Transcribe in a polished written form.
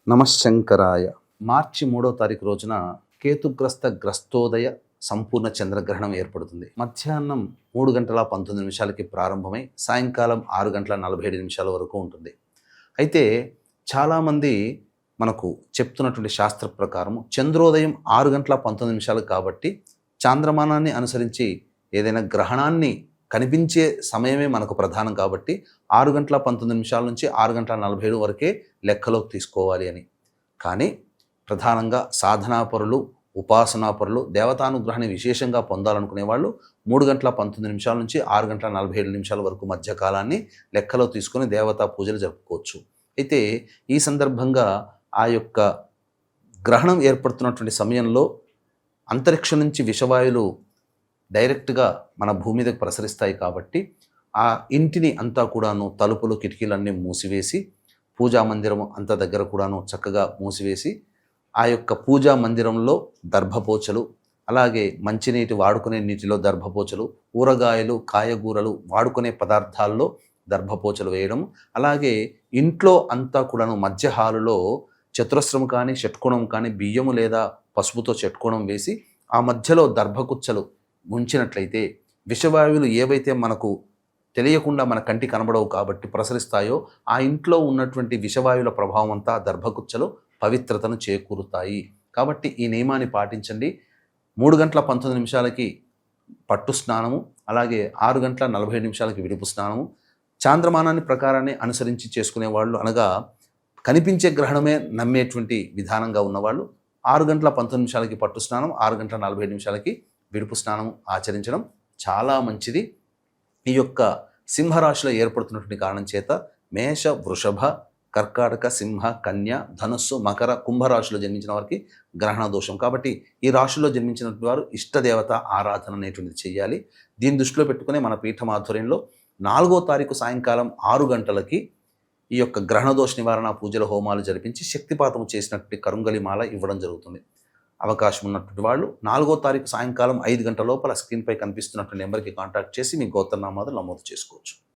నమశంకరాయ. మార్చి 3వ తారీఖు రోజున గ్రస్తోదయ సంపూర్ణ చంద్రగ్రహణం ఏర్పడుతుంది. మధ్యాహ్నం 3:19 ప్రారంభమై సాయంకాలం 6:47 వరకు ఉంటుంది. అయితే చాలామంది మనకు చెప్తున్నటువంటి శాస్త్ర ప్రకారం చంద్రోదయం 6:19 కాబట్టి చాంద్రమానాన్ని అనుసరించి ఏదైనా గ్రహణాన్ని కనిపించే సమయమే మనకు ప్రధానం కాబట్టి 6:19 నుంచి 6:47 వరకే లెక్కలోకి తీసుకోవాలి అని. కానీ ప్రధానంగా సాధనాపరులు, ఉపాసనాపరులు, దేవతానుగ్రహాన్ని విశేషంగా పొందాలనుకునే వాళ్ళు 3:19 నుంచి 6:47 వరకు మధ్య కాలాన్ని లెక్కలో తీసుకొని దేవతా పూజలు జరుపుకోవచ్చు. అయితే ఈ సందర్భంగా ఆ యొక్క గ్రహణం ఏర్పడుతున్నటువంటి సమయంలో అంతరిక్షం నుంచి విషవాయువులు డైరెక్ట్గా మన భూమి మీదకి ప్రసరిస్తాయి కాబట్టి ఆ ఇంటిని అంతా కూడాను తలుపులు కిటికీలన్నీ మూసివేసి పూజా మందిరం అంత దగ్గర కూడాను చక్కగా మూసివేసి ఆ యొక్క పూజా మందిరంలో దర్భపోచలు, అలాగే మంచినీటి వాడుకునే నీటిలో దర్భపోచలు, ఊరగాయలు, కాయగూరలు వాడుకునే పదార్థాల్లో దర్భపోచలు వేయడం, అలాగే ఇంట్లో అంతా కూడాను మధ్య హాలులో చతురస్రం కానీ షట్కోణం కానీ బియ్యము లేదా పసుపుతో షట్కోణం వేసి ఆ మధ్యలో దర్భకుచ్చలు ఉంచినట్లయితే విషవాయువులు ఏవైతే మనకు తెలియకుండా మన కంటి కనబడవు కాబట్టి ప్రసరిస్తాయో ఆ ఇంట్లో ఉన్నటువంటి విషవాయువుల ప్రభావం అంతా దర్భకుచ్చలు పవిత్రతను చేకూరుతాయి. కాబట్టి ఈ నియమాన్ని పాటించండి. 3:19 పట్టు స్నానము, అలాగే 6:47 విడుపు స్నానము. చాంద్రమానాన్ని ప్రకారాన్ని అనుసరించి చేసుకునే వాళ్ళు, అనగా కనిపించే గ్రహణమే నమ్మేటువంటి విధానంగా ఉన్నవాళ్ళు 6:19 పట్టు స్నానం, 6:47 విడుపు స్నానం ఆచరించడం చాలా మంచిది. ఈ యొక్క సింహరాశిలో ఏర్పడుతున్నటువంటి కారణం చేత మేష, వృషభ, కర్కాటక, సింహ, కన్య, ధనుస్సు, మకర, కుంభరాశిలో జన్మించిన వారికి గ్రహణ దోషం కాబట్టి ఈ రాశిలో జన్మించినటువంటి వారు ఇష్టదేవత ఆరాధన అనేటువంటిది చేయాలి. దీన్ని దృష్టిలో పెట్టుకునే మన పీఠం ఆధ్వర్యంలో 4వ తారీఖు సాయంకాలం 6 గంటలకి ఈ యొక్క గ్రహణదోష నివారణ పూజల హోమాలు జరిపించి శక్తిపాతం చేసినటువంటి కరుంగలి మాల ఇవ్వడం జరుగుతుంది. అవకాశం ఉన్నటువంటి వాళ్ళు 4వ తారీఖు సాయంకాలం 5 గంటల లోపల స్క్రీన్పై కనిపిస్తున్నటువంటి నెంబర్కి కాంటాక్ట్ చేసి మీ గోత్రనామాలు నమోదు చేసుకోవచ్చు.